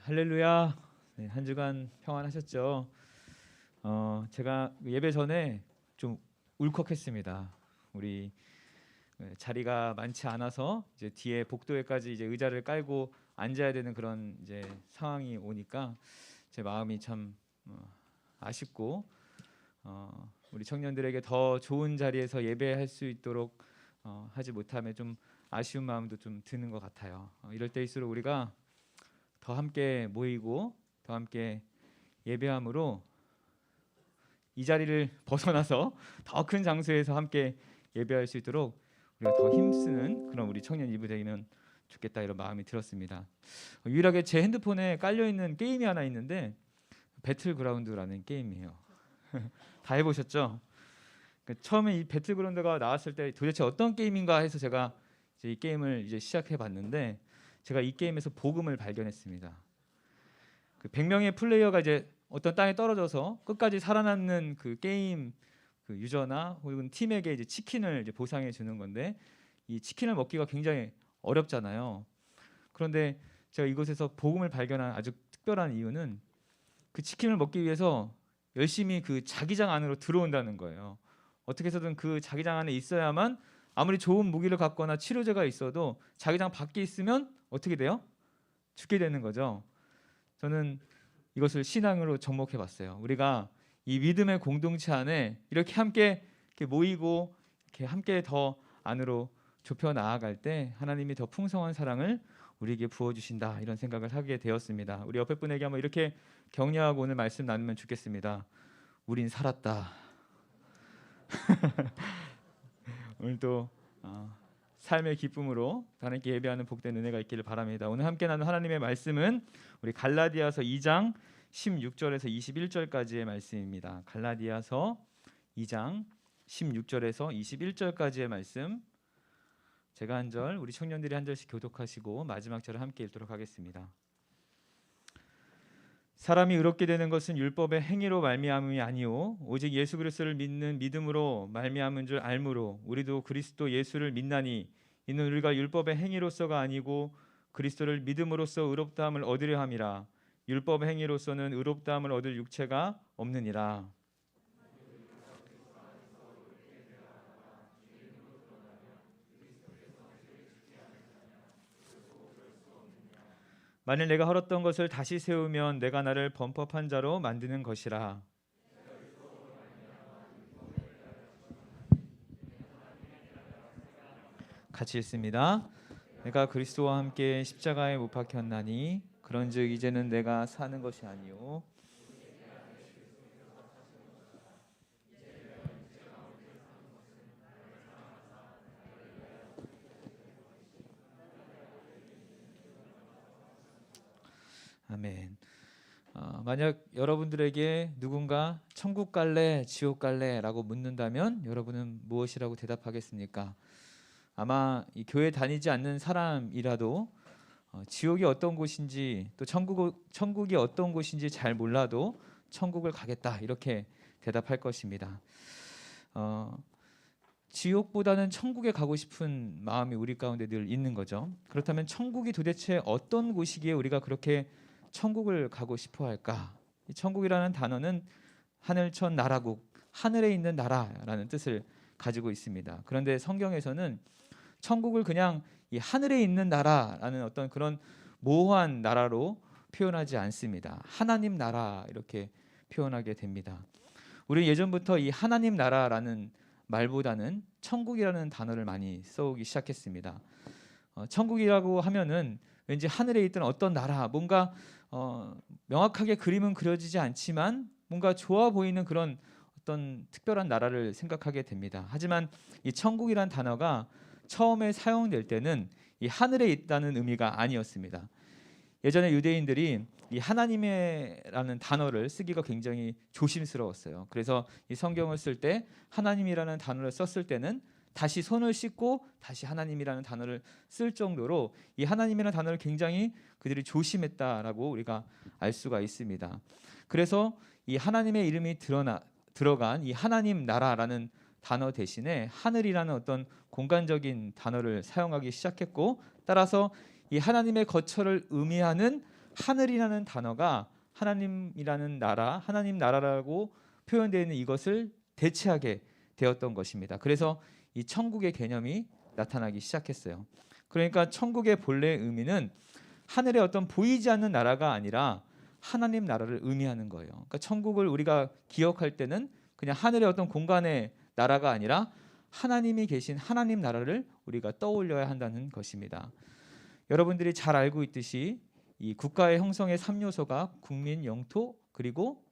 할렐루야. 네, 한 주간 평안하셨죠? 제가 예배 전에 좀 울컥했습니다. 우리 자리가 많지 않아서 이제 뒤에 복도에까지 이제 의자를 깔고 앉아야 되는 그런 이제 상황이 오니까 제 마음이 참 아쉽고 우리 청년들에게 더 좋은 자리에서 예배할 수 있도록 하지 못함에 좀 아쉬운 마음도 좀 드는 것 같아요. 이럴 때일수록 우리가 더 함께 모이고 더 함께 예배함으로 이 자리를 벗어나서 더 큰 장소에서 함께 예배할 수 있도록 우리가 더 힘쓰는 그런 우리 청년 이브 되면 좋겠다 이런 마음이 들었습니다. 유일하게 제 핸드폰에 깔려 있는 게임이 하나 있는데 배틀그라운드라는 게임이에요. 다 해보셨죠? 처음에 이 배틀그라운드가 나왔을 때 도대체 어떤 게임인가 해서 제가 이제 이 게임을 이제 시작해봤는데 제가 이 게임에서 복음을 발견했습니다. 그 100명의 플레이어가 이제 어떤 땅에 떨어져서 끝까지 살아남는 그 게임 그 유저나 혹은 팀에게 이제 치킨을 이제 보상해 주는 건데 이 치킨을 먹기가 굉장히 어렵잖아요. 그런데 제가 이곳에서 복음을 발견한 아주 특별한 이유는 그 치킨을 먹기 위해서 열심히 그 자기장 안으로 들어온다는 거예요. 어떻게 해서든 그 자기장 안에 있어야만 아무리 좋은 무기를 갖거나 치료제가 있어도 자기장 밖에 있으면 어떻게 돼요? 죽게 되는 거죠. 저는 이것을 신앙으로 접목해 봤어요. 우리가 이 믿음의 공동체 안에 이렇게 함께 이렇게 모이고 이렇게 함께 더 안으로 좁혀 나아갈 때 하나님이 더 풍성한 사랑을 우리에게 부어 주신다 이런 생각을 하게 되었습니다. 우리 옆에 분에게 한번 이렇게 격려하고 오늘 말씀 나누면 좋겠습니다. 우린 살았다. 오늘도 삶의 기쁨으로 하나님께 예배하는 복된 은혜가 있기를 바랍니다. 오늘 함께 나눈 하나님의 말씀은 우리 갈라디아서 2장 16절에서 21절까지의 말씀입니다. 갈라디아서 2장 16절에서 21절까지의 말씀 제가 한 절, 우리 청년들이 한 절씩 교독하시고 마지막 절을 함께 읽도록 하겠습니다. 사람이 의롭게 되는 것은 율법의 행위로 말미암음이 아니요 오직 예수 그리스도를 믿는 믿음으로 말미암은 줄 알므로 우리도 그리스도 예수를 믿나니 이는 우리가 율법의 행위로서가 아니고 그리스도를 믿음으로써 의롭다함을 얻으려 함이라. 율법의 행위로서는 의롭다함을 얻을 육체가 없느니라. 만일 내가 헐었던 것을 다시 세우면 내가 나를 범법한 자로 만드는 것이라. 같이 읽습니다. 내가 그리스도와 함께 십자가에 못 박혔나니 그런즉 이제는 내가 사는 것이 아니요 아멘. 만약 여러분들에게 누군가 천국 갈래, 지옥 갈래라고 묻는다면 여러분은 무엇이라고 대답하겠습니까? 아마 이 교회 다니지 않는 사람이라도 지옥이 어떤 곳인지 또 천국이 어떤 곳인지 잘 몰라도 천국을 가겠다 이렇게 대답할 것입니다. 지옥보다는 천국에 가고 싶은 마음이 우리 가운데 늘 있는 거죠. 그렇다면 천국이 도대체 어떤 곳이기에 우리가 그렇게 천국을 가고 싶어 할까? 이 천국이라는 단어는 하늘천 나라국, 하늘에 있는 나라라는 뜻을 가지고 있습니다. 그런데 성경에서는 천국을 그냥 이 하늘에 있는 나라라는 어떤 그런 모호한 나라로 표현하지 않습니다. 하나님 나라 이렇게 표현하게 됩니다. 우리 예전부터 이 하나님 나라라는 말보다는 천국이라는 단어를 많이 써오기 시작했습니다. 천국이라고 하면은 왠지 하늘에 있던 어떤 나라, 뭔가 명확하게 그림은 그려지지 않지만 뭔가 좋아 보이는 그런 어떤 특별한 나라를 생각하게 됩니다. 하지만 이 천국이란 단어가 처음에 사용될 때는 이 하늘에 있다는 의미가 아니었습니다. 예전에 유대인들이 이 하나님이라는 단어를 쓰기가 굉장히 조심스러웠어요. 그래서 이 성경을 쓸 때 하나님이라는 단어를 썼을 때는 다시 손을 씻고 다시 하나님이라는 단어를 쓸 정도로 이 하나님이라는 단어를 굉장히 그들이 조심했다라고 우리가 알 수가 있습니다. 그래서 이 하나님의 이름이 들어간 이 하나님 나라라는 단어 대신에 하늘이라는 어떤 공간적인 단어를 사용하기 시작했고 따라서 이 하나님의 거처를 의미하는 하늘이라는 단어가 하나님이라는 나라, 하나님 나라라고 표현되어 있는 이것을 대체하게 되었던 것입니다. 그래서 이 천국의 개념이 나타나기 시작했어요. 그러니까 천국의 본래 의미는 하늘의 어떤 보이지 않는 나라가 아니라 하나님 나라를 의미하는 거예요. 그러니까 천국을 우리가 기억할 때는 그냥 하늘의 어떤 공간의 나라가 아니라 하나님이 계신 하나님 나라를 우리가 떠올려야 한다는 것입니다. 여러분들이 잘 알고 있듯이 이 국가의 형성의 3요소가 국민, 영토, 그리고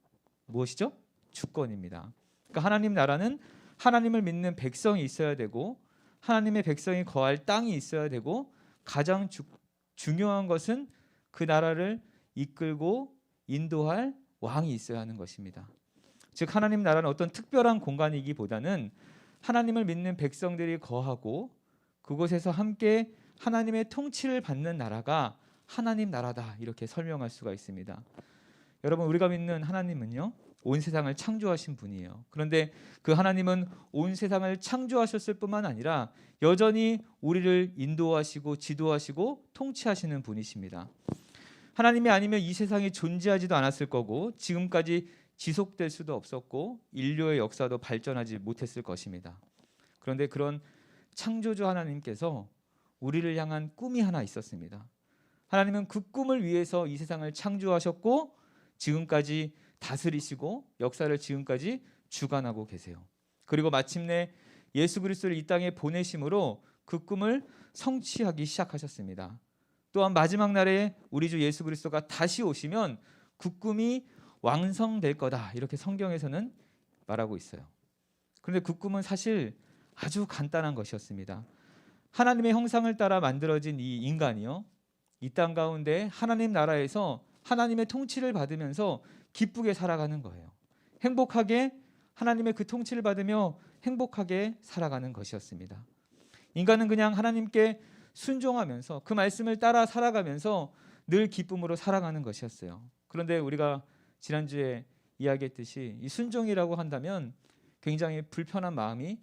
무엇이죠? 주권입니다. 그러니까 하나님 나라는 하나님을 믿는 백성이 있어야 되고 하나님의 백성이 거할 땅이 있어야 되고 가장 중요한 것은 그 나라를 이끌고 인도할 왕이 있어야 하는 것입니다. 즉 하나님 나라는 어떤 특별한 공간이기보다는 하나님을 믿는 백성들이 거하고 그곳에서 함께 하나님의 통치를 받는 나라가 하나님 나라다, 이렇게 설명할 수가 있습니다. 여러분, 우리가 믿는 하나님은요, 온 세상을 창조하신 분이에요. 그런데 그 하나님은 온 세상을 창조하셨을 뿐만 아니라 여전히 우리를 인도하시고 지도하시고 통치하시는 분이십니다. 하나님이 아니면 이 세상이 존재하지도 않았을 거고 지금까지 지속될 수도 없었고 인류의 역사도 발전하지 못했을 것입니다. 그런데 그런 창조주 하나님께서 우리를 향한 꿈이 하나 있었습니다. 하나님은 그 꿈을 위해서 이 세상을 창조하셨고 지금까지 다스리시고 역사를 지금까지 주관하고 계세요. 그리고 마침내 예수 그리스도를 이 땅에 보내심으로 그 꿈을 성취하기 시작하셨습니다. 또한 마지막 날에 우리 주 예수 그리스도가 다시 오시면 그 꿈이 완성될 거다, 이렇게 성경에서는 말하고 있어요. 그런데 그 꿈은 사실 아주 간단한 것이었습니다. 하나님의 형상을 따라 만들어진 이 인간이요, 이 땅 가운데 하나님 나라에서 하나님의 통치를 받으면서 기쁘게 살아가는 거예요. 행복하게 하나님의 그 통치를 받으며 행복하게 살아가는 것이었습니다. 인간은 그냥 하나님께 순종하면서 그 말씀을 따라 살아가면서 늘 기쁨으로 살아가는 것이었어요. 그런데 우리가 지난주에 이야기했듯이 이 순종이라고 한다면 굉장히 불편한 마음이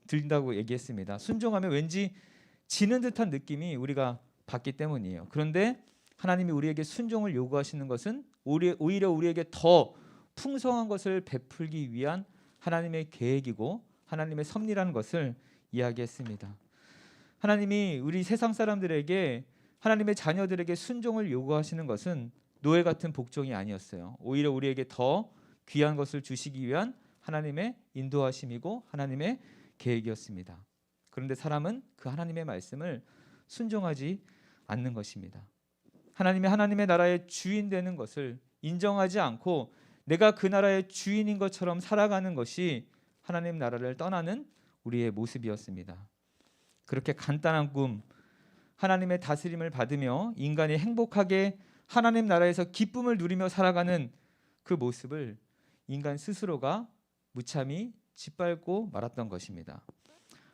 든다고 얘기했습니다. 순종하면 왠지 지는 듯한 느낌이 우리가 받기 때문이에요. 그런데 하나님이 우리에게 순종을 요구하시는 것은 오히려 우리에게 더 풍성한 것을 베풀기 위한 하나님의 계획이고 하나님의 섭리라는 것을 이야기했습니다. 하나님이 우리 세상 사람들에게, 하나님의 자녀들에게 순종을 요구하시는 것은 노예 같은 복종이 아니었어요. 오히려 우리에게 더 귀한 것을 주시기 위한 하나님의 인도하심이고 하나님의 계획이었습니다. 그런데 사람은 그 하나님의 말씀을 순종하지 않는 것입니다. 하나님의 나라의 주인 되는 것을 인정하지 않고 내가 그 나라의 주인인 것처럼 살아가는 것이 하나님 나라를 떠나는 우리의 모습이었습니다. 그렇게 간단한 꿈, 하나님의 다스림을 받으며 인간이 행복하게 하나님 나라에서 기쁨을 누리며 살아가는 그 모습을 인간 스스로가 무참히 짓밟고 말았던 것입니다.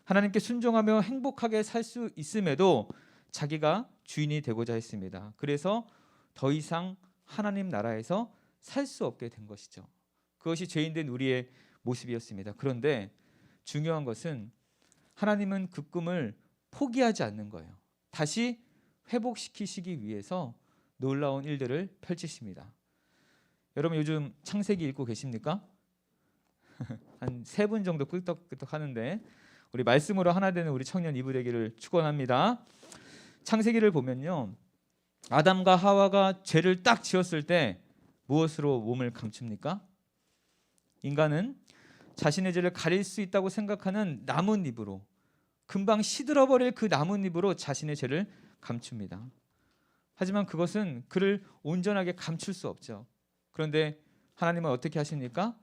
하나님께 순종하며 행복하게 살 수 있음에도 자기가 주인이 되고자 했습니다. 그래서 더 이상 하나님 나라에서 살 수 없게 된 것이죠. 그것이 죄인된 우리의 모습이었습니다. 그런데 중요한 것은 하나님은 그 꿈을 포기하지 않는 거예요. 다시 회복시키시기 위해서 놀라운 일들을 펼치십니다. 여러분 요즘 창세기 읽고 계십니까? 한 3분 정도 끄떡끄떡 하는데 우리 말씀으로 하나 되는 우리 청년 이부 되기를 축원합니다. 창세기를 보면요, 아담과 하와가 죄를 딱 지었을 때 무엇으로 몸을 감춥니까? 인간은 자신의 죄를 가릴 수 있다고 생각하는 나뭇잎으로, 금방 시들어버릴 그 나뭇잎으로 자신의 죄를 감춥니다. 하지만 그것은 그를 온전하게 감출 수 없죠. 그런데 하나님은 어떻게 하십니까?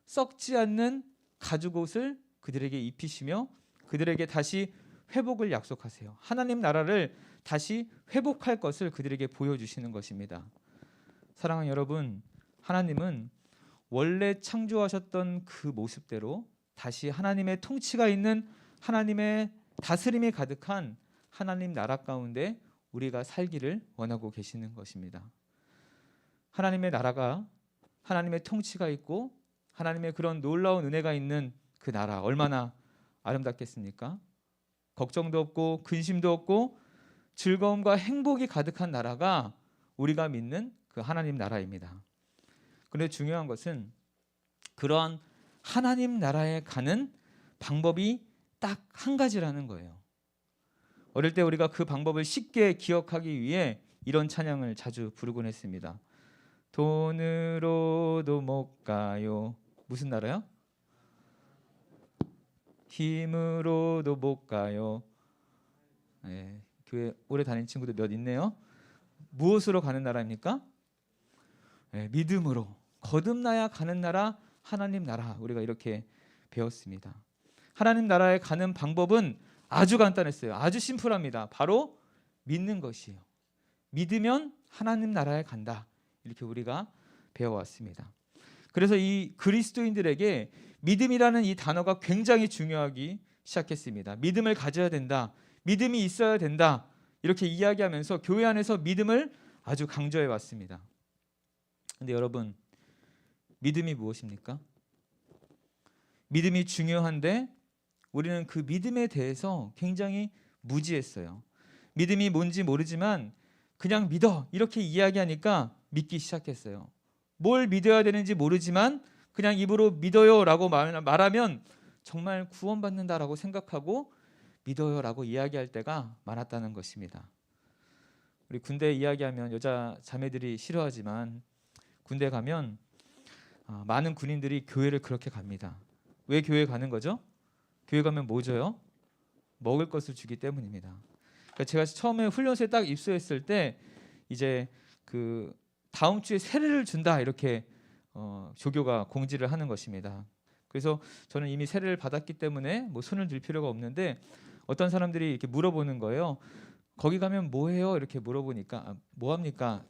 썩지 않는 가죽옷을 그들에게 입히시며 그들에게 다시 회복을 약속하세요. 하나님 나라를 다시 회복할 것을 그들에게 보여주시는 것입니다. 사랑하는 여러분, 하나님은 원래 창조하셨던 그 모습대로 다시 하나님의 통치가 있는, 하나님의 다스림이 가득한 하나님 나라 가운데 우리가 살기를 원하고 계시는 것입니다. 하나님의 나라가, 하나님의 통치가 있고 하나님의 그런 놀라운 은혜가 있는 그 나라, 얼마나 아름답겠습니까? 걱정도 없고 근심도 없고 즐거움과 행복이 가득한 나라가 우리가 믿는 그 하나님 나라입니다. 그런데 중요한 것은 그러한 하나님 나라에 가는 방법이 딱 한 가지라는 거예요. 어릴 때 우리가 그 방법을 쉽게 기억하기 위해 이런 찬양을 자주 부르곤 했습니다. 돈으로도 못 가요. 무슨 나라요? 힘으로도 못 가요. 네, 교회 오래 다닌 친구들 몇 있네요. 무엇으로 가는 나라입니까? 네, 믿음으로. 거듭나야 가는 나라, 하나님 나라. 우리가 이렇게 배웠습니다. 하나님 나라에 가는 방법은 아주 간단했어요. 아주 심플합니다. 바로 믿는 것이에요. 믿으면 하나님 나라에 간다. 이렇게 우리가 배워왔습니다. 그래서 이 그리스도인들에게 믿음이라는 이 단어가 굉장히 중요하기 시작했습니다. 믿음을 가져야 된다. 믿음이 있어야 된다. 이렇게 이야기하면서 교회 안에서 믿음을 아주 강조해 왔습니다. 근데 여러분, 믿음이 무엇입니까? 믿음이 중요한데 우리는 그 믿음에 대해서 굉장히 무지했어요. 믿음이 뭔지 모르지만 그냥 믿어 이렇게 이야기하니까 믿기 시작했어요. 뭘 믿어야 되는지 모르지만 그냥 입으로 믿어요라고 말하면 정말 구원받는다라고 생각하고 믿어요라고 이야기할 때가 많았다는 것입니다. 우리 군대 이야기하면 여자 자매들이 싫어하지만 군대 가면 많은 군인들이 교회를 그렇게 갑니다. 왜 교회 가는 거죠? 교회 가면 뭐 줘요? 먹을 것을 주기 때문입니다. 그러니까 제가 처음에 훈련소에 딱 입소했을 때 이제 그 다음 주에 세례를 준다 이렇게 조교가 공지를 하는 것입니다. 그래서 저는 이미 세례를 받았기 때문에 뭐 손을 들 필요가 없는데 어떤 사람들이 이렇게 물어보는 거예요. 거기 가면 뭐 해요? 이렇게 물어보니까 뭐 합니까?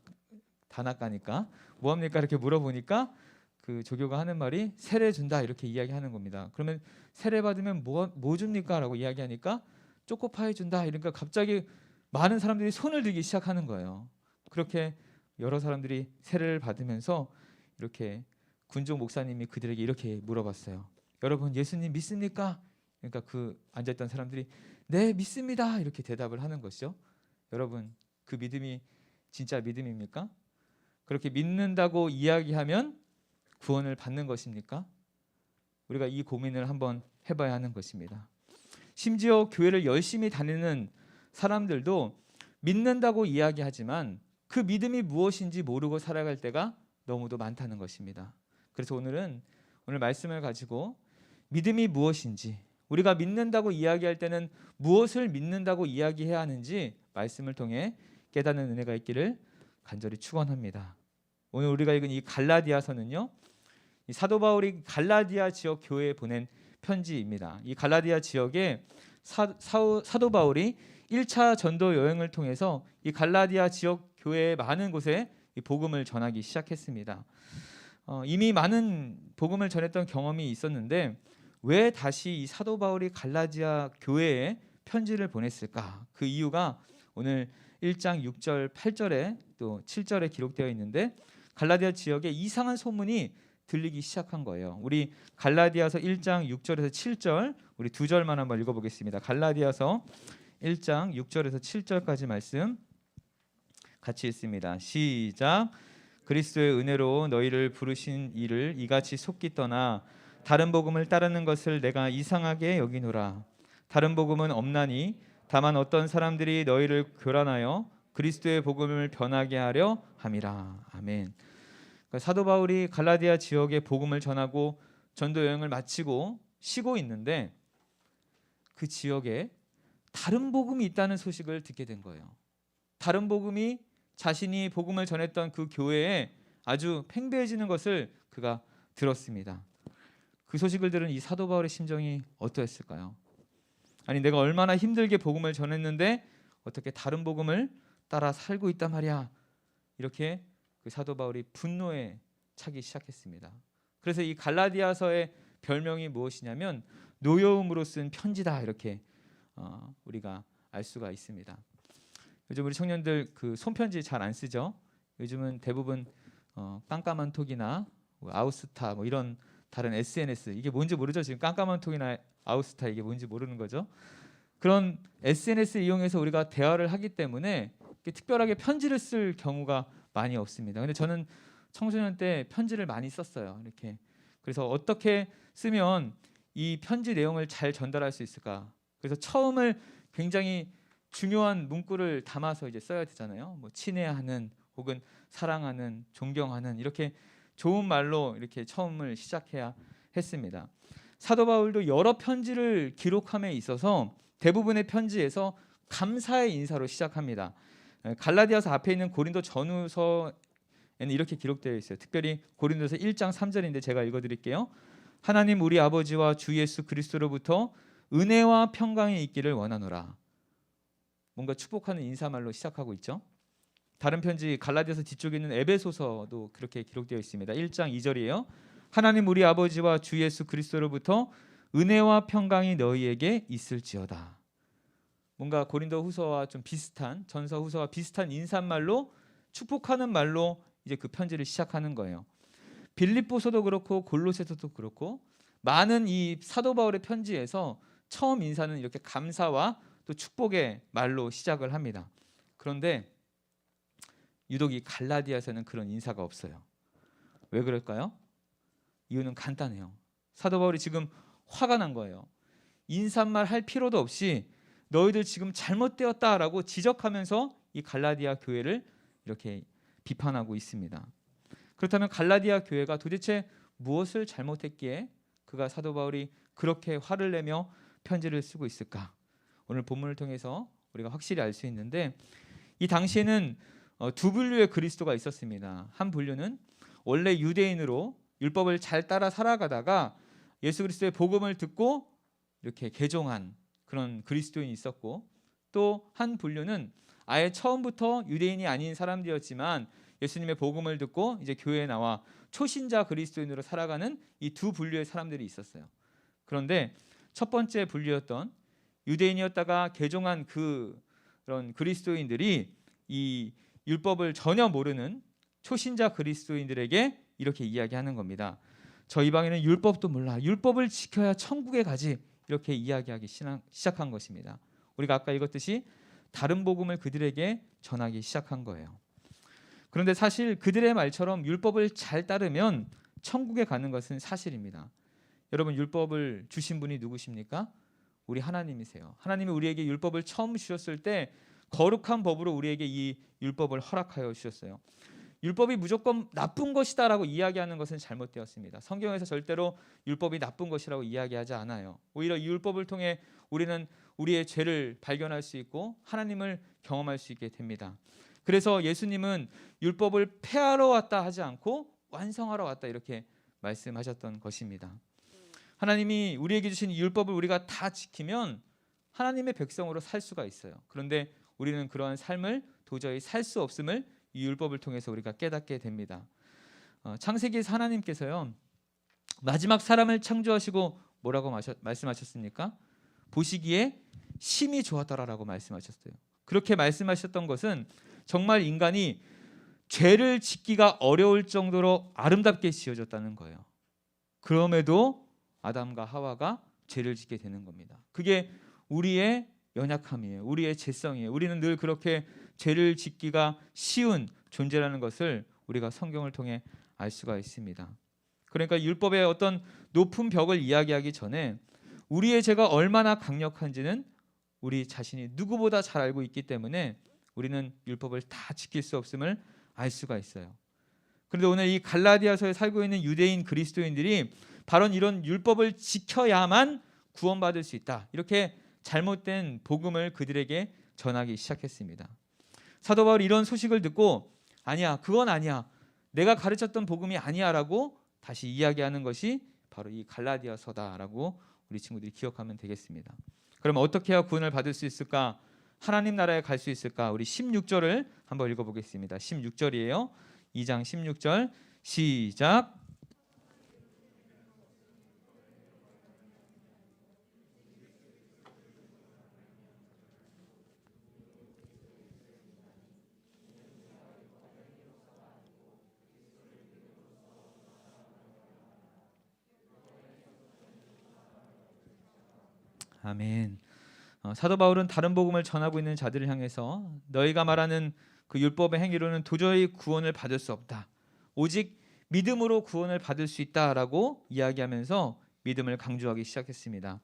단학가니까 뭐 합니까? 이렇게 물어보니까 그 조교가 하는 말이 세례 준다 이렇게 이야기하는 겁니다. 그러면 세례 받으면 뭐 줍니까? 라고 이야기하니까 초코파이 준다. 이러니까 갑자기 많은 사람들이 손을 들기 시작하는 거예요. 그렇게 여러 사람들이 세례를 받으면서 이렇게 군종 목사님이 그들에게 이렇게 물어봤어요. 여러분 예수님 믿습니까? 그러니까 그 앉아있던 사람들이 네 믿습니다 이렇게 대답을 하는 것이죠. 여러분 그 믿음이 진짜 믿음입니까? 그렇게 믿는다고 이야기하면 구원을 받는 것입니까? 우리가 이 고민을 한번 해봐야 하는 것입니다. 심지어 교회를 열심히 다니는 사람들도 믿는다고 이야기하지만 그 믿음이 무엇인지 모르고 살아갈 때가 너무도 많다는 것입니다. 그래서 오늘 말씀을 가지고 믿음이 무엇인지, 우리가 믿는다고 이야기할 때는 무엇을 믿는다고 이야기해야 하는지 말씀을 통해 깨닫는 은혜가 있기를 간절히 축원합니다. 오늘 우리가 읽은 이 갈라디아서는요, 이 사도 바울이 갈라디아 지역 교회에 보낸 편지입니다. 이 갈라디아 지역에 사도 바울이 1차 전도 여행을 통해서 이 갈라디아 지역 교회의 많은 곳에 이 복음을 전하기 시작했습니다. 이미 많은 복음을 전했던 경험이 있었는데 왜 다시 이 사도 바울이 갈라디아 교회에 편지를 보냈을까? 그 이유가 오늘 1장 6절 8절에 또 7절에 기록되어 있는데 갈라디아 지역에 이상한 소문이 들리기 시작한 거예요. 우리 갈라디아서 1장 6절에서 7절 우리 두 절만 한번 읽어보겠습니다. 갈라디아서 1장 6절에서 7절까지 말씀 같이 읽습니다. 시작. 그리스도의 은혜로 너희를 부르신 이를 이같이 속기 떠나 다른 복음을 따르는 것을 내가 이상하게 여기노라. 다른 복음은 없나니 다만 어떤 사람들이 너희를 교란하여 그리스도의 복음을 변하게 하려 함이라. 아멘. 그러니까 사도 바울이 갈라디아 지역에 복음을 전하고 전도 여행을 마치고 쉬고 있는데 그 지역에 다른 복음이 있다는 소식을 듣게 된 거예요. 다른 복음이 자신이 복음을 전했던 그 교회에 아주 팽배해지는 것을 그가 들었습니다. 그 소식을 들은 이 사도 바울의 심정이 어떠했을까요? 아니 내가 얼마나 힘들게 복음을 전했는데 어떻게 다른 복음을 따라 살고 있단 말이야. 이렇게 그 사도 바울이 분노에 차기 시작했습니다. 그래서 이 갈라디아서의 별명이 무엇이냐면 노여움으로 쓴 편지다 이렇게 우리가 알 수가 있습니다. 요즘 우리 청년들 그 손편지 잘 안 쓰죠. 요즘은 대부분 깜깜한 톡이나 아우스타 뭐 이런 다른 SNS 이게 뭔지 모르죠. 지금 깜깜한 톡이나 아우스타 이게 뭔지 모르는 거죠. 그런 SNS 이용해서 우리가 대화를 하기 때문에 특별하게 편지를 쓸 경우가 많이 없습니다. 근데 저는 청소년 때 편지를 많이 썼어요. 이렇게. 그래서 어떻게 쓰면 이 편지 내용을 잘 전달할 수 있을까? 그래서 처음을 굉장히 중요한 문구를 담아서 이제 써야 되잖아요. 뭐 친애하는 혹은 사랑하는, 존경하는 이렇게 좋은 말로 이렇게 처음을 시작해야 했습니다. 사도 바울도 여러 편지를 기록함에 있어서 대부분의 편지에서 감사의 인사로 시작합니다. 갈라디아서 앞에 있는 고린도 전후서에는 이렇게 기록되어 있어요. 특별히 고린도서 1장 3절인데 제가 읽어드릴게요. 하나님 우리 아버지와 주 예수 그리스도로부터 은혜와 평강이 있기를 원하노라. 뭔가 축복하는 인사말로 시작하고 있죠. 다른 편지 갈라디아서 뒤쪽에 있는 에베소서도 그렇게 기록되어 있습니다. 1장 2절이에요. 하나님 우리 아버지와 주 예수 그리스도로부터 은혜와 평강이 너희에게 있을지어다. 뭔가 고린도 후서와 좀 비슷한, 전서 후서와 비슷한 인사말로 축복하는 말로 이제 그 편지를 시작하는 거예요. 빌립보서도 그렇고 골로새서도 그렇고 많은 이 사도 바울의 편지에서 처음 인사는 이렇게 감사와 또 축복의 말로 시작을 합니다. 그런데 유독 이 갈라디아서는 그런 인사가 없어요. 왜 그럴까요? 이유는 간단해요. 사도 바울이 지금 화가 난 거예요. 인사말 할 필요도 없이 너희들 지금 잘못되었다라고 지적하면서 이 갈라디아 교회를 이렇게 비판하고 있습니다. 그렇다면 갈라디아 교회가 도대체 무엇을 잘못했기에 그가 사도 바울이 그렇게 화를 내며 편지를 쓰고 있을까? 오늘 본문을 통해서 우리가 확실히 알 수 있는데 이 당시에는 두 분류의 그리스도가 있었습니다. 한 분류는 원래 유대인으로 율법을 잘 따라 살아가다가 예수 그리스도의 복음을 듣고 이렇게 개종한 그런 그리스도인이 있었고, 또 한 분류는 아예 처음부터 유대인이 아닌 사람들이었지만 예수님의 복음을 듣고 이제 교회에 나와 초신자 그리스도인으로 살아가는 이 두 분류의 사람들이 있었어요. 그런데 첫 번째 분류였던 유대인이었다가 개종한 그런 그리스도인들이 이 율법을 전혀 모르는 초신자 그리스도인들에게 이렇게 이야기하는 겁니다. 저 이방인은 율법도 몰라. 율법을 지켜야 천국에 가지. 이렇게 이야기하기 시작한 것입니다. 우리가 아까 읽었듯이 다른 복음을 그들에게 전하기 시작한 거예요. 그런데 사실 그들의 말처럼 율법을 잘 따르면 천국에 가는 것은 사실입니다. 여러분, 율법을 주신 분이 누구십니까? 우리 하나님이세요. 하나님이 우리에게 율법을 처음 주셨을 때 거룩한 법으로 우리에게 이 율법을 허락하여 주셨어요. 율법이 무조건 나쁜 것이다라고 이야기하는 것은 잘못되었습니다. 성경에서 절대로 율법이 나쁜 것이라고 이야기하지 않아요. 오히려 이 율법을 통해 우리는 우리의 죄를 발견할 수 있고 하나님을 경험할 수 있게 됩니다. 그래서 예수님은 율법을 폐하러 왔다 하지 않고 완성하러 왔다 이렇게 말씀하셨던 것입니다. 하나님이 우리에게 주신 율법을 우리가 다 지키면 하나님의 백성으로 살 수가 있어요. 그런데 우리는 그러한 삶을 도저히 살 수 없음을 이 율법을 통해서 우리가 깨닫게 됩니다. 창세기에서 하나님께서요, 마지막 사람을 창조하시고 뭐라고 말씀하셨습니까? 보시기에 심히 좋았더라라고 말씀하셨어요. 그렇게 말씀하셨던 것은 정말 인간이 죄를 짓기가 어려울 정도로 아름답게 지어졌다는 거예요. 그럼에도 아담과 하와가 죄를 짓게 되는 겁니다. 그게 우리의 연약함이에요. 우리의 죄성이에요. 우리는 늘 그렇게 죄를 짓기가 쉬운 존재라는 것을 우리가 성경을 통해 알 수가 있습니다. 그러니까 율법의 어떤 높은 벽을 이야기하기 전에 우리의 죄가 얼마나 강력한지는 우리 자신이 누구보다 잘 알고 있기 때문에 우리는 율법을 다 지킬 수 없음을 알 수가 있어요. 그런데 오늘 이 갈라디아서에 살고 있는 유대인 그리스도인들이 바로 이런 율법을 지켜야만 구원받을 수 있다, 이렇게 잘못된 복음을 그들에게 전하기 시작했습니다. 사도 바울이 이런 소식을 듣고 아니야, 그건 아니야, 내가 가르쳤던 복음이 아니야 라고 다시 이야기하는 것이 바로 이 갈라디아서다라고 우리 친구들이 기억하면 되겠습니다. 그럼 어떻게 해야 구원을 받을 수 있을까? 하나님 나라에 갈 수 있을까? 우리 16절을 한번 읽어보겠습니다. 16절이에요. 2장 16절 시작. 아멘. 사도 바울은 다른 복음을 전하고 있는 자들을 향해서 너희가 말하는 그 율법의 행위로는 도저히 구원을 받을 수 없다. 오직 믿음으로 구원을 받을 수 있다라고 이야기하면서 믿음을 강조하기 시작했습니다.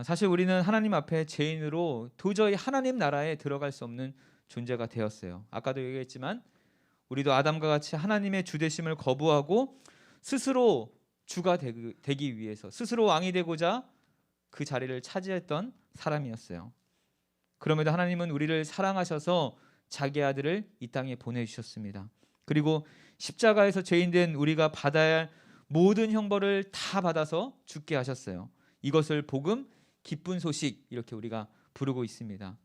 사실 우리는 하나님 앞에 죄인으로 도저히 하나님 나라에 들어갈 수 없는 존재가 되었어요. 아까도 얘기했지만 우리도 아담과 같이 하나님의 주되심을 거부하고 스스로 주가 되기 위해서 스스로 왕이 되고자 그 자리를 차지했던 사람이었어요. 그럼에도 하나님은 우리를 사랑하셔서 자기 아들을 이 땅에 보내주셨습니다. 그리고 십자가에서 죄인된 우리가 받아야 할 모든 형벌을 다 받아서 죽게 하셨어요. 이것을 복음, 기쁜 소식 이렇게 우리가 부르고 있습니다.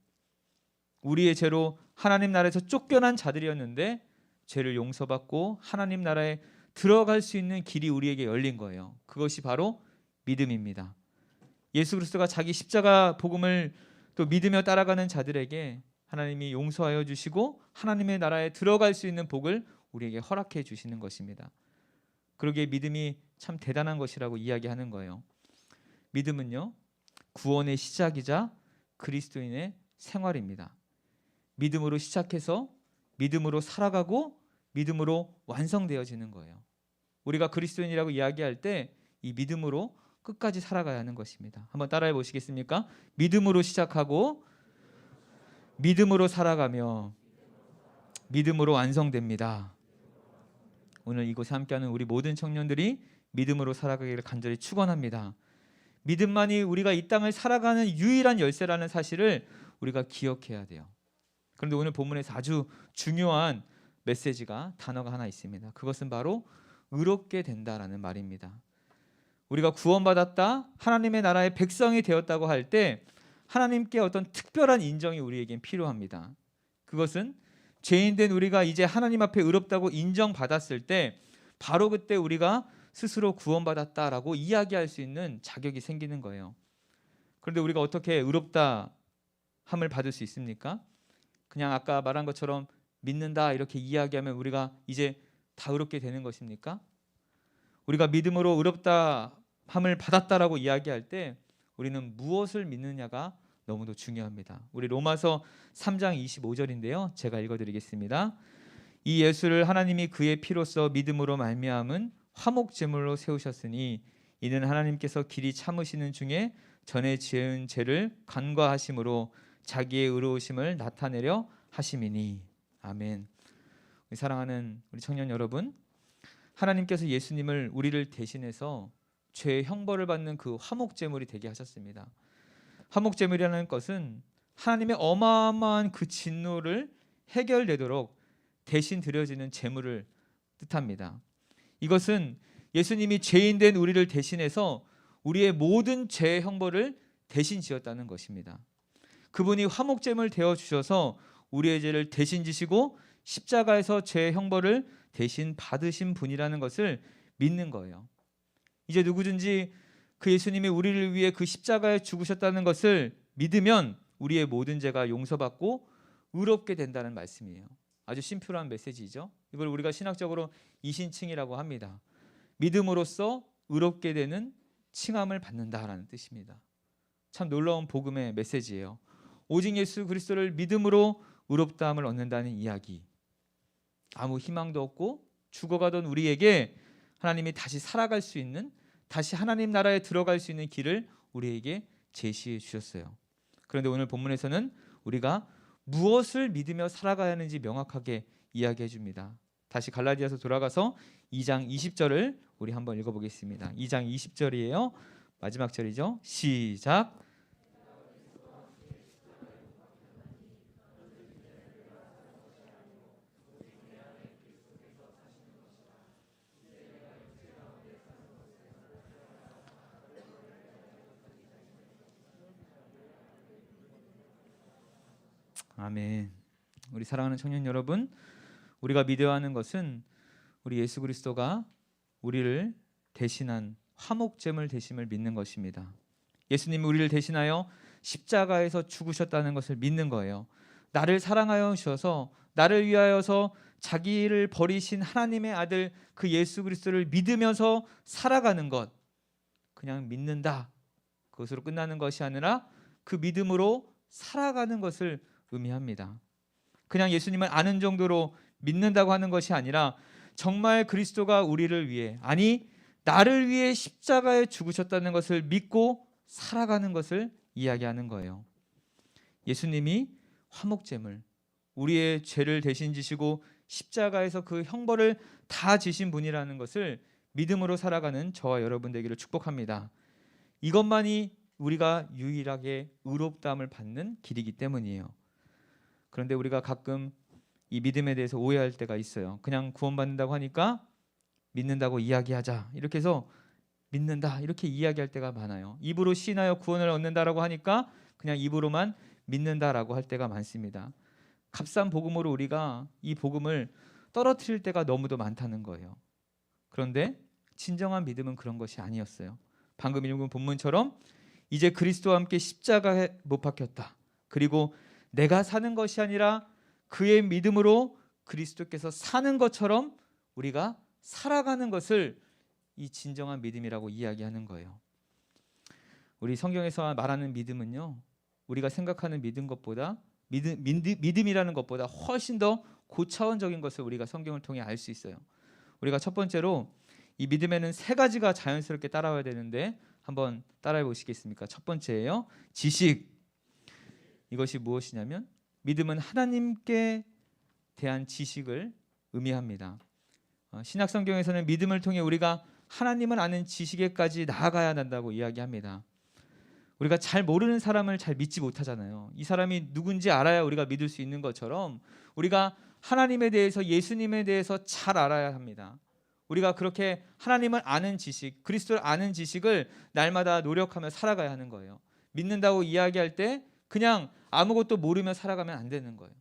우리의 죄로 하나님 나라에서 쫓겨난 자들이었는데 죄를 용서받고 하나님 나라에 들어갈 수 있는 길이 우리에게 열린 거예요. 그것이 바로 믿음입니다. 예수 그리스도가 자기 십자가 복음을 또 믿으며 따라가는 자들에게 하나님이 용서하여 주시고 하나님의 나라에 들어갈 수 있는 복을 우리에게 허락해 주시는 것입니다. 그러기에 믿음이 참 대단한 것이라고 이야기하는 거예요. 믿음은요, 구원의 시작이자 그리스도인의 생활입니다. 믿음으로 시작해서 믿음으로 살아가고 믿음으로 완성되어지는 거예요. 우리가 그리스도인이라고 이야기할 때 이 믿음으로 끝까지 살아가야 하는 것입니다. 한번 따라해 보시겠습니까? 믿음으로 시작하고 믿음으로 살아가며 믿음으로 완성됩니다. 오늘 이곳에 함께하는 우리 모든 청년들이 믿음으로 살아가기를 간절히 축원합니다. 믿음만이 우리가 이 땅을 살아가는 유일한 열쇠라는 사실을 우리가 기억해야 돼요. 그런데 오늘 본문에서 아주 중요한 메시지가 단어가 하나 있습니다. 그것은 바로 의롭게 된다라는 말입니다. 우리가 구원받았다, 하나님의 나라의 백성이 되었다고 할 때 하나님께 어떤 특별한 인정이 우리에겐 필요합니다. 그것은 죄인된 우리가 이제 하나님 앞에 의롭다고 인정받았을 때 바로 그때 우리가 스스로 구원받았다라고 이야기할 수 있는 자격이 생기는 거예요. 그런데 우리가 어떻게 의롭다 함을 받을 수 있습니까? 그냥 아까 말한 것처럼 믿는다 이렇게 이야기하면 우리가 이제 다 의롭게 되는 것입니까? 우리가 믿음으로 의롭다 함을 받았다라고 이야기할 때 우리는 무엇을 믿느냐가 너무도 중요합니다. 우리 로마서 3장 25절인데요. 제가 읽어드리겠습니다. 이 예수를 하나님이 그의 피로써 믿음으로 말미암은 화목 제물로 세우셨으니 이는 하나님께서 길이 참으시는 중에 전에 지은 죄를 간과하심으로 자기의 의로우심을 나타내려 하심이니. 아멘. 사랑하는 우리 청년 여러분, 하나님께서 예수님을 우리를 대신해서 죄의 형벌을 받는 그 화목 제물이 되게 하셨습니다. 화목 제물이라는 것은 하나님의 어마어마한 그 진노를 해결되도록 대신 드려지는 제물을 뜻합니다. 이것은 예수님이 죄인된 우리를 대신해서 우리의 모든 죄의 형벌을 대신 지었다는 것입니다. 그분이 화목 제물 되어 주셔서 우리의 죄를 대신 지시고 십자가에서 죄의 형벌을 대신 받으신 분이라는 것을 믿는 거예요. 이제 누구든지 그 예수님이 우리를 위해 그 십자가에 죽으셨다는 것을 믿으면 우리의 모든 죄가 용서받고 의롭게 된다는 말씀이에요. 아주 심플한 메시지죠. 이걸 우리가 신학적으로 이신칭이라고 합니다. 믿음으로써 의롭게 되는 칭함을 받는다라는 뜻입니다. 참 놀라운 복음의 메시지예요. 오직 예수 그리스도를 믿음으로 의롭다함을 얻는다는 이야기. 아무 희망도 없고 죽어가던 우리에게 하나님이 다시 살아갈 수 있는, 다시 하나님 나라에 들어갈 수 있는 길을 우리에게 제시해 주셨어요. 그런데 오늘 본문에서는 우리가 무엇을 믿으며 살아가야 하는지 명확하게 이야기해 줍니다. 다시 갈라디아서 돌아가서 2장 20절을 우리 한번 읽어보겠습니다. 2장 20절이에요. 마지막 절이죠. 시작. 아멘. 우리 사랑하는 청년 여러분, 우리가 믿어야 하는 것은 우리 예수 그리스도가 우리를 대신한 화목제물 되심을 믿는 것입니다. 예수님이 우리를 대신하여 십자가에서 죽으셨다는 것을 믿는 거예요. 나를 사랑하여 주셔서 나를 위하여서 자기를 버리신 하나님의 아들 그 예수 그리스도를 믿으면서 살아가는 것, 그냥 믿는다, 그것으로 끝나는 것이 아니라 그 믿음으로 살아가는 것을 의미합니다. 그냥 예수님을 아는 정도로 믿는다고 하는 것이 아니라 정말 그리스도가 우리를 위해, 아니 나를 위해 십자가에 죽으셨다는 것을 믿고 살아가는 것을 이야기하는 거예요. 예수님이 화목제물, 우리의 죄를 대신 지시고 십자가에서 그 형벌을 다 지신 분이라는 것을 믿음으로 살아가는 저와 여러분 되기를 축복합니다. 이것만이 우리가 유일하게 의롭다함을 받는 길이기 때문이에요. 그런데 우리가 가끔 이 믿음에 대해서 오해할 때가 있어요. 그냥 구원받는다고 하니까 믿는다고 이야기하자, 이렇게 해서 믿는다 이렇게 이야기할 때가 많아요. 입으로 시인하여 구원을 얻는다라고 하니까 그냥 입으로만 믿는다라고 할 때가 많습니다. 값싼 복음으로 우리가 이 복음을 떨어뜨릴 때가 너무도 많다는 거예요. 그런데 진정한 믿음은 그런 것이 아니었어요. 방금 읽은 본문처럼 이제 그리스도와 함께 십자가에 못 박혔다. 그리고 내가 사는 것이 아니라 그의 믿음으로 그리스도께서 사는 것처럼 우리가 살아가는 것을 이 진정한 믿음이라고 이야기하는 거예요. 우리 성경에서 말하는 믿음은요, 우리가 생각하는 믿음이라는 것보다 훨씬 더 고차원적인 것을 우리가 성경을 통해 알 수 있어요. 우리가 첫 번째로 이 믿음에는 세 가지가 자연스럽게 따라와야 되는데 한번 따라해 보시겠습니까? 첫 번째예요. 지식. 이것이 무엇이냐면 믿음은 하나님께 대한 지식을 의미합니다. 신약 성경에서는 믿음을 통해 우리가 하나님을 아는 지식에까지 나아가야 한다고 이야기합니다. 우리가 잘 모르는 사람을 잘 믿지 못하잖아요. 이 사람이 누군지 알아야 우리가 믿을 수 있는 것처럼 우리가 하나님에 대해서, 예수님에 대해서 잘 알아야 합니다. 우리가 그렇게 하나님을 아는 지식, 그리스도를 아는 지식을 날마다 노력하며 살아가야 하는 거예요. 믿는다고 이야기할 때 그냥 아무것도 모르며 살아가면 안 되는 거예요.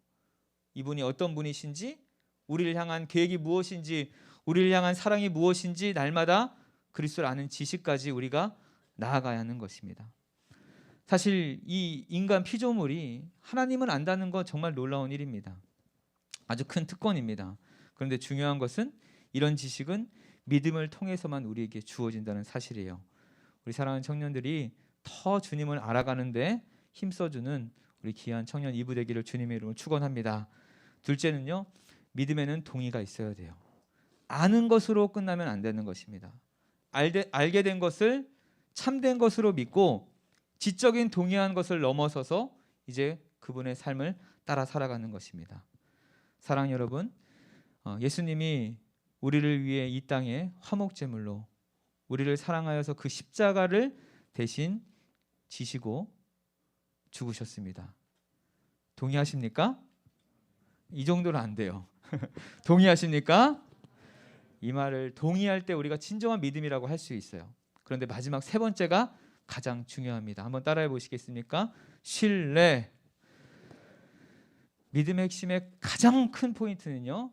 이분이 어떤 분이신지, 우리를 향한 계획이 무엇인지, 우리를 향한 사랑이 무엇인지 날마다 그리스도를 아는 지식까지 우리가 나아가야 하는 것입니다. 사실 이 인간 피조물이 하나님을 안다는 건 정말 놀라운 일입니다. 아주 큰 특권입니다. 그런데 중요한 것은 이런 지식은 믿음을 통해서만 우리에게 주어진다는 사실이에요. 우리 사랑하는 청년들이 더 주님을 알아가는데 힘써주는 우리 귀한 청년 이부 되기를 주님의 이름으로 축원합니다. 둘째는요, 믿음에는 동의가 있어야 돼요. 아는 것으로 끝나면 안 되는 것입니다. 알게 된 것을 참된 것으로 믿고 지적인 동의한 것을 넘어서서 이제 그분의 삶을 따라 살아가는 것입니다. 사랑 여러분, 예수님이 우리를 위해 이 땅에 화목제물로 우리를 사랑하여서 그 십자가를 대신 지시고 죽으셨습니다. 동의하십니까? 이 정도는 안 돼요. 동의하십니까? 이 말을 동의할 때 우리가 진정한 믿음이라고 할 수 있어요. 그런데 마지막 세 번째가 가장 중요합니다. 한번 따라해 보시겠습니까? 신뢰. 믿음의 핵심의 가장 큰 포인트는요,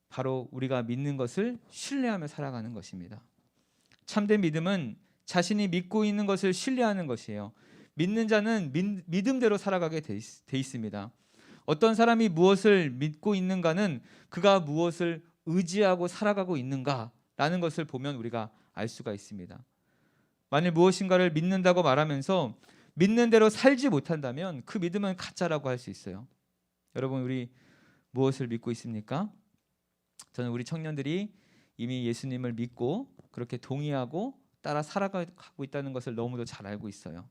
바로 우리가 믿는 것을 신뢰하며 살아가는 것입니다. 참된 믿음은 자신이 믿고 있는 것을 신뢰하는 것이에요. 믿는 자는 믿음대로 살아가게 돼 있습니다. 어떤 사람이 무엇을 믿고 있는가는 그가 무엇을 의지하고 살아가고 있는가라는 것을 보면 우리가 알 수가 있습니다. 만일 무엇인가를 믿는다고 말하면서 믿는 대로 살지 못한다면 그 믿음은 가짜라고 할 수 있어요. 여러분, 우리 무엇을 믿고 있습니까? 저는 우리 청년들이 이미 예수님을 믿고 그렇게 동의하고 따라 살아가고 있다는 것을 너무도 잘 알고 있어요.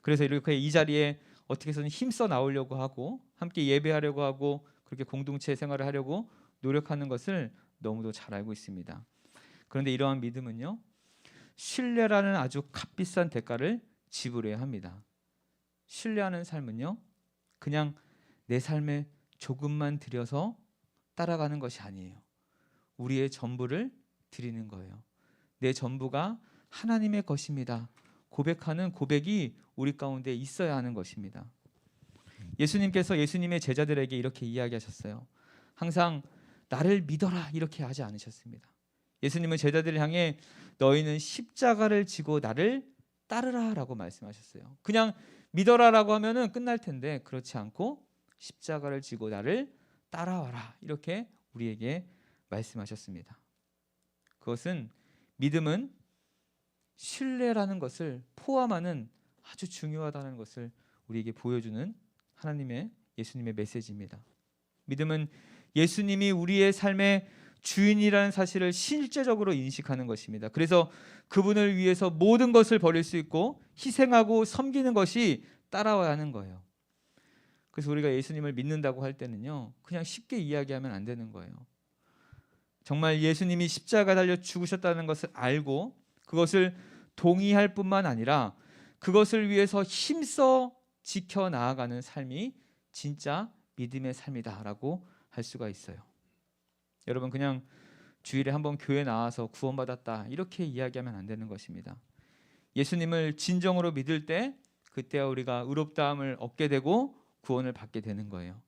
그래서 이렇게 이 자리에 어떻게 해서든 힘써 나오려고 하고 함께 예배하려고 하고 그렇게 공동체 생활을 하려고 노력하는 것을 너무도 잘 알고 있습니다. 그런데 이러한 믿음은요, 신뢰라는 아주 값비싼 대가를 지불해야 합니다. 신뢰하는 삶은요, 그냥 내 삶에 조금만 들여서 따라가는 것이 아니에요. 우리의 전부를 드리는 거예요. 내 전부가 하나님의 것입니다. 고백하는 고백이 우리 가운데 있어야 하는 것입니다. 예수님께서 예수님의 제자들에게 이렇게 이야기하셨어요. 항상 나를 믿어라 이렇게 하지 않으셨습니다. 예수님은 제자들을 향해 너희는 십자가를 지고 나를 따르라 라고 말씀하셨어요. 그냥 믿어라라고 하면은 끝날 텐데 그렇지 않고 십자가를 지고 나를 따라와라 이렇게 우리에게 말씀하셨습니다. 그것은 믿음은 신뢰라는 것을 포함하는 아주 중요하다는 것을 우리에게 보여주는 하나님의 예수님의 메시지입니다. 믿음은 예수님이 우리의 삶의 주인이라는 사실을 실제적으로 인식하는 것입니다. 그래서 그분을 위해서 모든 것을 버릴 수 있고 희생하고 섬기는 것이 따라와야 하는 거예요. 그래서 우리가 예수님을 믿는다고 할 때는요, 그냥 쉽게 이야기하면 안 되는 거예요. 정말 예수님이 십자가 달려 죽으셨다는 것을 알고 그것을 동의할 뿐만 아니라 그것을 위해서 힘써 지켜 나아가는 삶이 진짜 믿음의 삶이다라고 할 수가 있어요. 여러분, 그냥 주일에 한번 교회 나와서 구원받았다 이렇게 이야기하면 안 되는 것입니다. 예수님을 진정으로 믿을 때 그때야 우리가 의롭다함을 얻게 되고 구원을 받게 되는 거예요.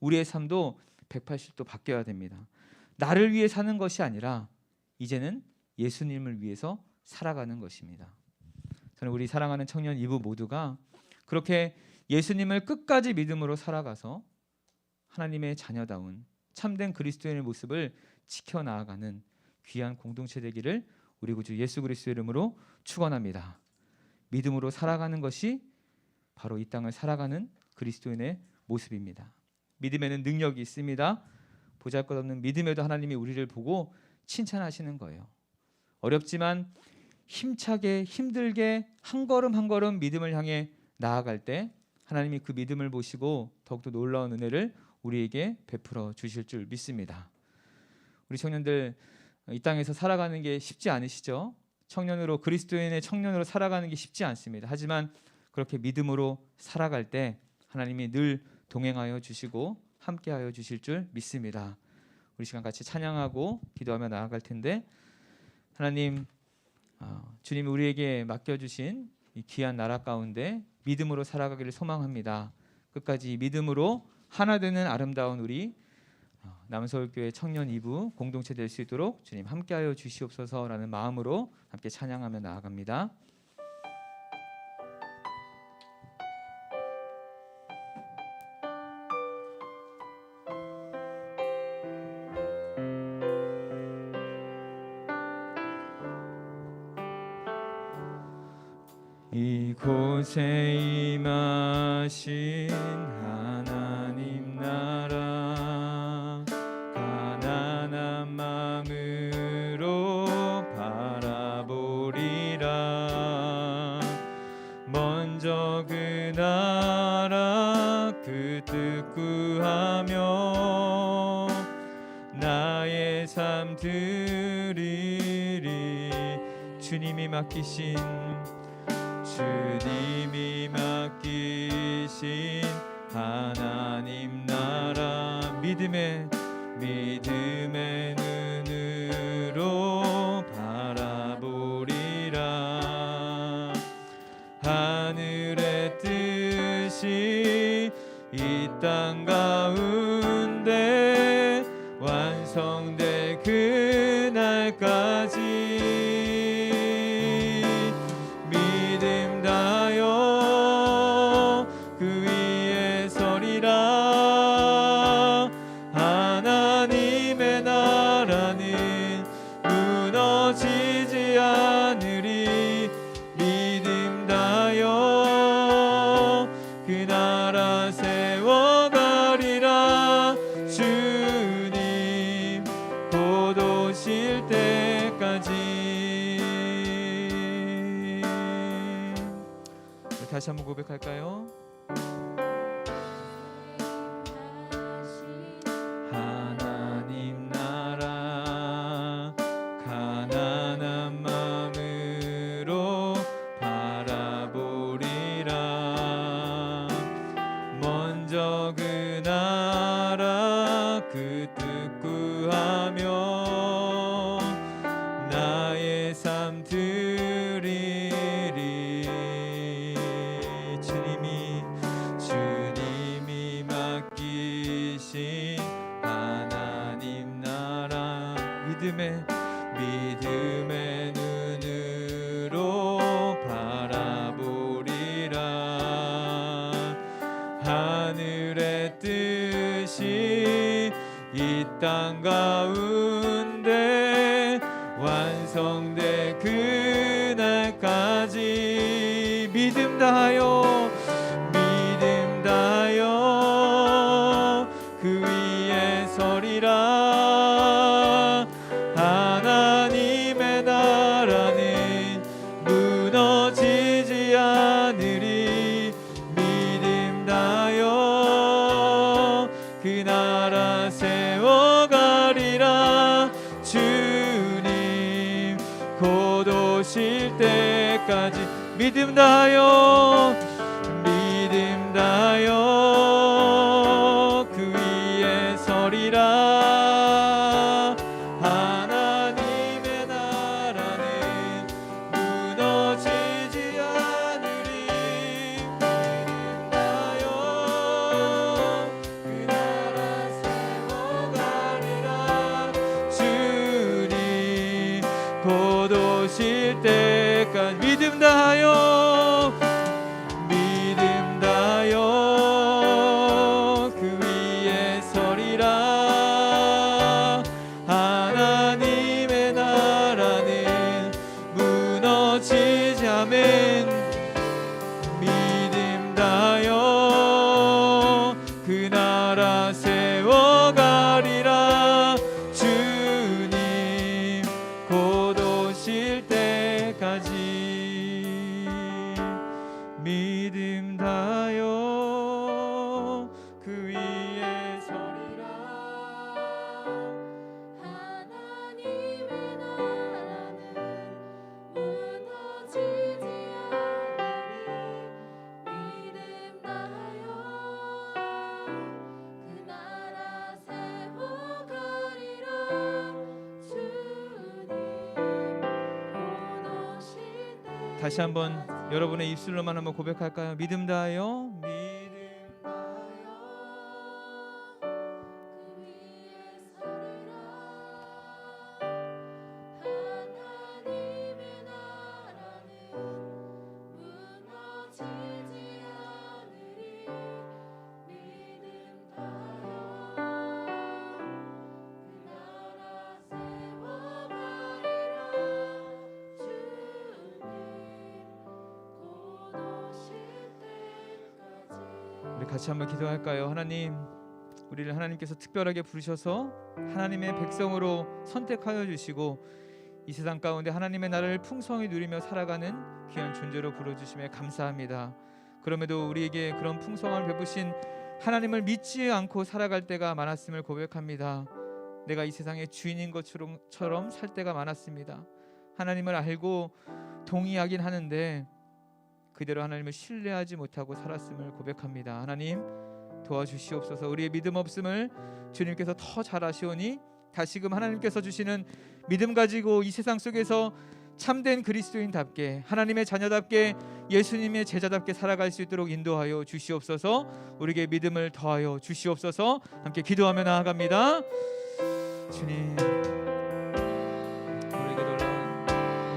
우리의 삶도 180도 바뀌어야 됩니다. 나를 위해 사는 것이 아니라 이제는 예수님을 위해서 살아가는 것입니다. 저는 우리 사랑하는 청년 이부 모두가 그렇게 예수님을 끝까지 믿음으로 살아가서 하나님의 자녀다운 참된 그리스도인의 모습을 지켜나가는 귀한 공동체 되기를 우리 구주 예수 그리스도의 이름으로 축원합니다. 믿음으로 살아가는 것이 바로 이 땅을 살아가는 그리스도인의 모습입니다. 믿음에는 능력이 있습니다. 보잘것없는 믿음에도 하나님이 우리를 보고 칭찬하시는 거예요. 어렵지만 힘차게 힘들게 한 걸음 한 걸음 믿음을 향해 나아갈 때 하나님이 그 믿음을 보시고 더욱더 놀라운 은혜를 우리에게 베풀어 주실 줄 믿습니다. 우리 청년들, 이 땅에서 살아가는 게 쉽지 않으시죠? 청년으로, 그리스도인의 청년으로 살아가는 게 쉽지 않습니다. 하지만 그렇게 믿음으로 살아갈 때 하나님이 늘 동행하여 주시고 함께하여 주실 줄 믿습니다. 우리 시간 같이 찬양하고 기도하며 나아갈 텐데, 하나님, 주님이 우리에게 맡겨주신 이 귀한 나라 가운데 믿음으로 살아가기를 소망합니다. 끝까지 믿음으로 하나 되는 아름다운 우리 남서울교회 청년 2부 공동체 될 수 있도록 주님 함께하여 주시옵소서라는 마음으로 함께 찬양하며 나아갑니다. 이곳에 임하신 하나님 나라 가난한 마음으로 바라보리라. 먼저 그 나라 그 뜻 구하며 나의 삶 드리리. 주님이 맡기신 하나님 나라 믿음의 눈으로 바라보리라. 하늘의 뜻이 이 땅 가운데 완성될 그날까지 다시 한번 고백할까요? 하나님 나라 가난한 마음으로 바라보리라. 먼저 그 나라 그 뜻 구하며 나의 삶 믿음의 눈으로 바라보리라. 하늘의 뜻이 이 땅 가운데 완성될 그날까지 믿음 다하여 믿음 다하여 그 위에 서리라. 하나님의 나라는 무너지지 않으리. 믿음 다하여 그 나라 세워가리라. 주님 곧 오실 때까지 믿음 다하여 믿음 다하여 그 위에 서리라. 하나님의 나라는 무너지지 않으리. 믿음 다하여 그 나라 세워가리라. 주님 곧 오실 때까지 믿음 다하여 믿음 다하여 그 위에 서리라. 하나님의 나라는 무너지지 아멘. 믿음 다하여 그 나라 세워가리라. 주님 곧 오실 때까지 믿음 다하여 그 위에 서리라. 하나님의 나라는 무너지지 않으리. 믿음 다하여 그 나라 세워가리라. 주님 곧 오실 때 다시 한번 여러분의 입술로만 한번 고백할까요? 믿음 다하여 믿음 다하여 그 위에 서리라. 하나님의 나라는 무너지지 않으리. 믿음 다하여 그 나라 세워가리라. 주님 곧 오실 때까지. 우리 같이 한번 기도할까요? 하나님, 우리를 하나님께서 특별하게 부르셔서 하나님의 백성으로 선택하여 주시고 이 세상 가운데 하나님의 나라를 풍성히 누리며 살아가는 귀한 존재로 불러주심에 감사합니다. 그럼에도 우리에게 그런 풍성함을 베푸신 하나님을 믿지 않고 살아갈 때가 많았음을 고백합니다. 내가 이 세상의 주인인 것처럼 살 때가 많았습니다. 하나님을 알고 동의하긴 하는데 그대로 하나님을 신뢰하지 못하고 살았음을 고백합니다. 하나님 도와주시옵소서. 우리의 믿음 없음을 주님께서 더 잘 아시오니 다시금 하나님께서 주시는 믿음 가지고 이 세상 속에서 참된 그리스도인답게 하나님의 자녀답게 예수님의 제자답게 살아갈 수 있도록 인도하여 주시옵소서. 우리에게 믿음을 더하여 주시옵소서. 함께 기도하며 나아갑니다. 주님, 우리에게 놀라운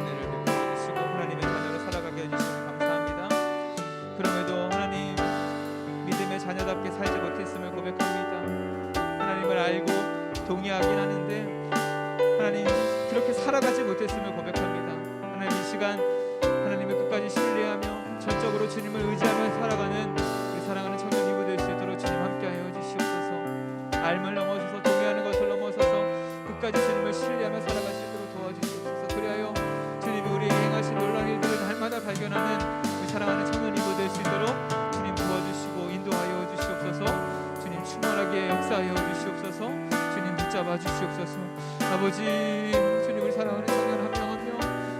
은혜를 베풀어 주시고 하나님의 자녀로 살아가게 해주시면 감사합니다. 그럼에도 하나님 믿음의 자녀답게 살지 못했음을 고백합니다. 하나님을 알고 동의하긴 하는데 하나님 그렇게 살아가지 못했음을 고백합니다. 하나님 이 시간 하나님을 끝까지 신뢰하며 전적으로 주님을 의지하며 살아가는 우리 사랑하는 청년 이부 될 수 있도록 주님 함께하여 주시옵소서. 알을 넘어서서 동의하는 것을 넘어서서 끝까지 주님을 신뢰하며 살아갈 수 있도록 도와주시옵소서. 그리하여 주님이 우리에게 행하신 놀라운 일들을 날마다 발견하는 우리 사랑하는 청년 이부 될 수 있도록 주님 도와주시고 인도하여 주시옵소서. 주님 충만하게 역사하여 주시옵소서. 주님 붙잡아 주시옵소서. 아버지, 주님 우리 사랑하는 청년 한 명 한 명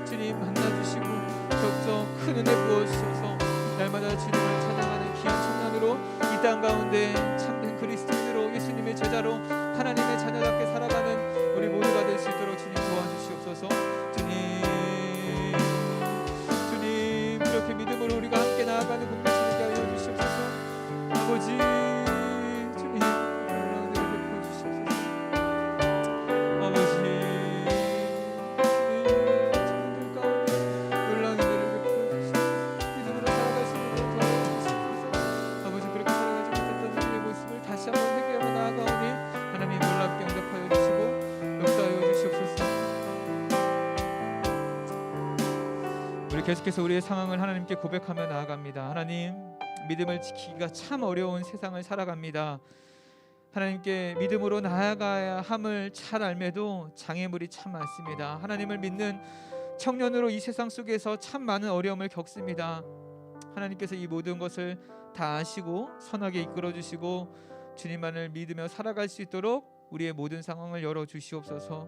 주님 만나주시고 더욱더 큰 은혜 부어주셔서 날마다 주님을 찬양하는 귀한 청년으로 이 땅 가운데 참된 그리스도인으로 예수님의 제자로 하나님의 자녀답게 살아가는 우리 모두가 될 수 있도록 주님 도와주시옵소서. 주님 이렇게 믿음으로 우리가 함께 나아가는 공동 되게 하여 주시옵소서. 아버지 주님 놀라운 은혜를 베풀어 주시옵소서. 아버지 주님 가운데 놀라운 은혜를 베풀어 주시옵소서. 믿음으로 살아갈 수 있는 도와주시옵소서. 아버지 그렇게 살아가지 못했던 우리의 모습을 다시 한번 회개하며 나아가오니 하나님 놀랍게 응답하여 주시고 계속해서 우리의 상황을 하나님께 고백하며 나아갑니다. 하나님, 믿음을 지키기가 참 어려운 세상을 살아갑니다. 하나님께 믿음으로 나아가야 함을 잘 알매도 장애물이 참 많습니다. 하나님을 믿는 청년으로 이 세상 속에서 참 많은 어려움을 겪습니다. 하나님께서 이 모든 것을 다 아시고 선하게 이끌어 주시고 주님만을 믿으며 살아갈 수 있도록 우리의 모든 상황을 열어 주시옵소서.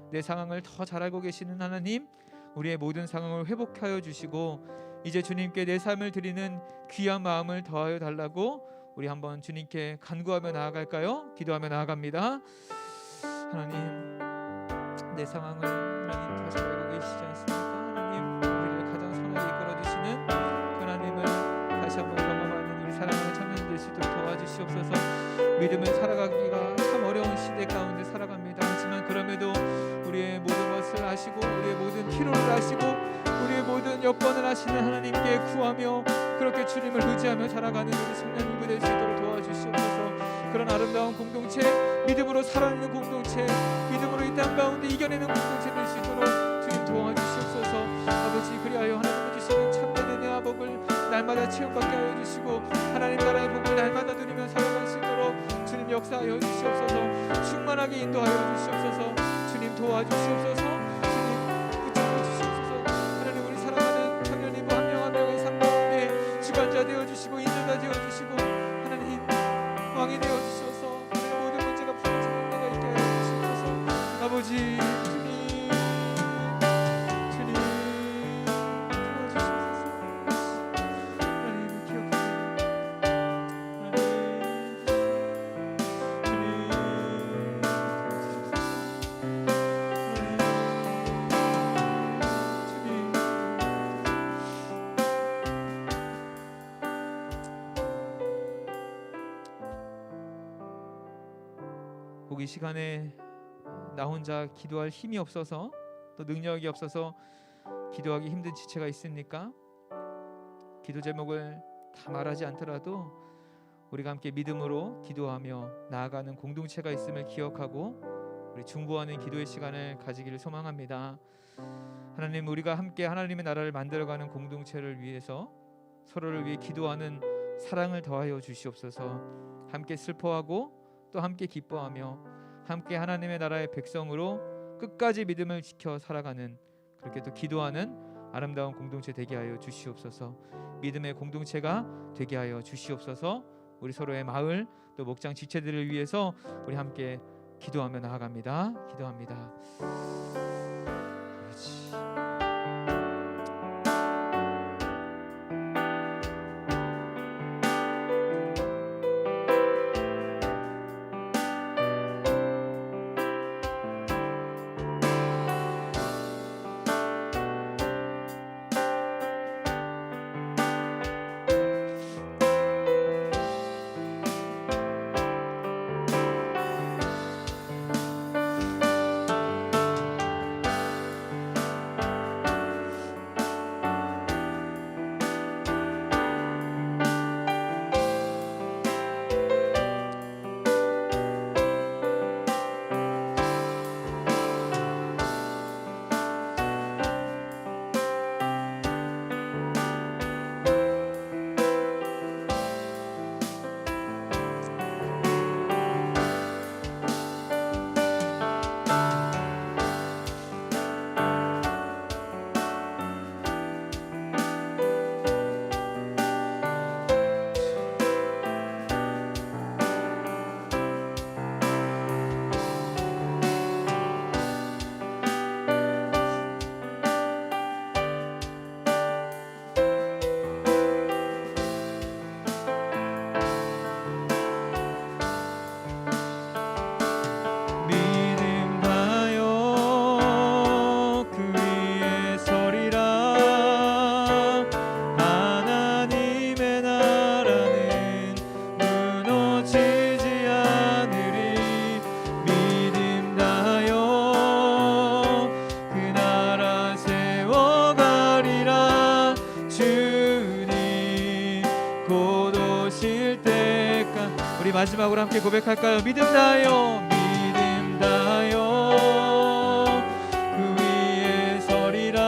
내 상황을 더 잘 알고 계시는 하나님, 우리의 모든 상황을 회복하여 주시고 이제 주님께 내 삶을 드리는 귀한 마음을 더하여 달라고 우리 한번 주님께 간구하며 나아갈까요? 기도하며 나아갑니다. 하나님, 내 상황을 하나님 더 잘 알고 계시지 않습니까? 하나님, 우리를 가장 선하게 이끌어 주시는 하나님을 다시 한번 경험하는 우리 사랑하는 청년 될 수 있도록 도와주시옵소서. 믿음을 살아가기가 참 어려운 시대 가운데 살아갑니다. 하지만 그럼에도 우리의 모든 것을 아시고 우리의 모든 필요를 아시고 우리의 모든 여건을 아시는 하나님께 구하며 그렇게 주님을 의지하며 살아가는 우리 청년이 될 수 있도록 도와주시옵소서. 그런 아름다운 공동체, 믿음으로 살아내는 공동체, 믿음으로 이 땅 가운데 이겨내는 공동체 될 수 있도록 주님 도와주시옵소서. 아버지, 그리하여 하나님이 주시는 참된 은혜와 복을 날마다 체험받게 하여 주시고 하나님 나라의 복을 날마다 누리며 살아갈 수 있도록 주님 역사하여 주시옵소서. 충만하게 인도하여 주시옵소서. 주님 도와주시옵소서. 주님 붙잡아 주시옵소서. 하나님, 우리 사랑하는 청년이 한 명 한 명의 삶 가운데 주관자 되어주시고 인도자 되어주시고 하나님 왕이 되어주셔서 하나님 모든 문제가 풀어지는 때가 있게 하여 주시옵소서. 아버지, 주님 도와주시옵소서. 하나님을 기억합니다. 이 시간에 나 혼자 기도할 힘이 없어서 또 능력이 없어서 기도하기 힘든 지체가 있습니까? 기도 제목을 다 말하지 않더라도 우리가 함께 믿음으로 기도하며 나아가는 공동체가 있음을 기억하고 우리 중보하는 기도의 시간을 가지기를 소망합니다. 하나님, 우리가 함께 하나님의 나라를 만들어가는 공동체를 위해서 서로를 위해 기도하는 사랑을 더하여 주시옵소서. 함께 슬퍼하고 또 함께 기뻐하며 함께 하나님의 나라의 백성으로 끝까지 믿음을 지켜 살아가는, 그렇게 또 기도하는 아름다운 공동체 되게 하여 주시옵소서. 믿음의 공동체가 되게 하여 주시옵소서. 우리 서로의 마을 또 목장 지체들을 위해서 우리 함께 기도하며 나아갑니다. 기도합니다. 그렇지. 마지막으로 함께 고백할까요? 믿음 다하여, 믿음 다하여 그 위에 서리라.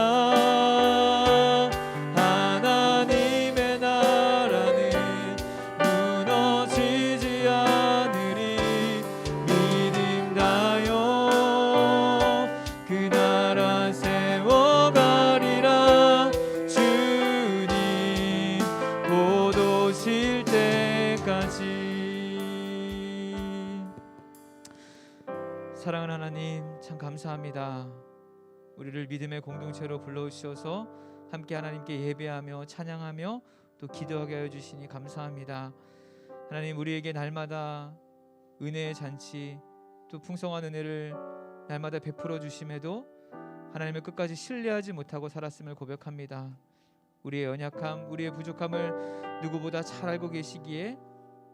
사랑하는 하나님, 참 감사합니다. 우리를 믿음의 공동체로 불러주셔서 함께 하나님께 예배하며 찬양하며 또 기도하게 하여 주시니 감사합니다. 하나님, 우리에게 날마다 은혜의 잔치, 또 풍성한 은혜를 날마다 베풀어 주심에도 하나님을 끝까지 신뢰하지 못하고 살았음을 고백합니다. 우리의 연약함, 우리의 부족함을 누구보다 잘 알고 계시기에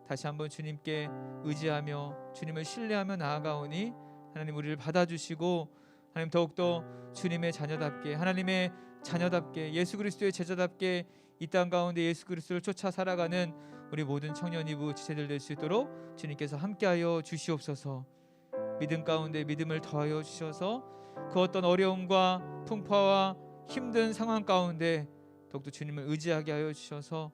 다시 한번 주님께 의지하며 주님을 신뢰하며 나아가오니 하나님, 우리를 받아주시고 하나님, 더욱더 주님의 자녀답게, 하나님의 자녀답게, 예수 그리스도의 제자답게 이 땅 가운데 예수 그리스도를 쫓아 살아가는 우리 모든 청년 이부 지체들 될 수 있도록 주님께서 함께하여 주시옵소서. 믿음 가운데 믿음을 더하여 주셔서 그 어떤 어려움과 풍파와 힘든 상황 가운데 더욱더 주님을 의지하게 하여 주셔서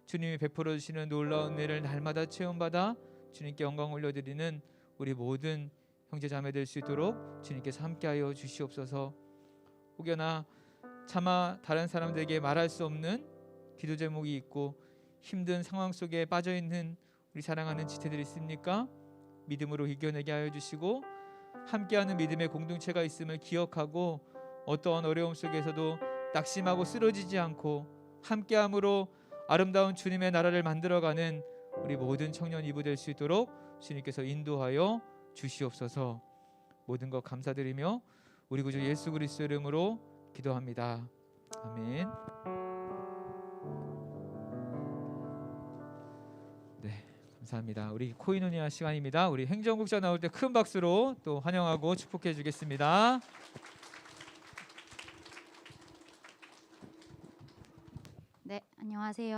주님이 베풀어 주시는 놀라운 은혜를 날마다 체험받아 주님께 영광 올려드리는 우리 모든 형제 자매 될 수 있도록 주님께서 함께하여 주시옵소서. 혹여나 차마 다른 사람들에게 말할 수 없는 기도 제목이 있고 힘든 상황 속에 빠져 있는 우리 사랑하는 지체들이 있습니까? 믿음으로 이겨내게 하여 주시고 함께하는 믿음의 공동체가 있음을 기억하고 어떠한 어려움 속에서도 낙심하고 쓰러지지 않고 함께함으로 아름다운 주님의 나라를 만들어가는 우리 모든 청년 이부 될 수 있도록 주님께서 인도하여 주시옵소서. 모든 것 감사드리며 우리 구주 예수 그리스도 이름으로 기도합니다. 아멘. 네, 감사합니다. 우리 코이노니아 시간입니다. 우리 행정국장 나올 때 큰 박수로 또 환영하고 축복해 주겠습니다. 네, 안녕하세요.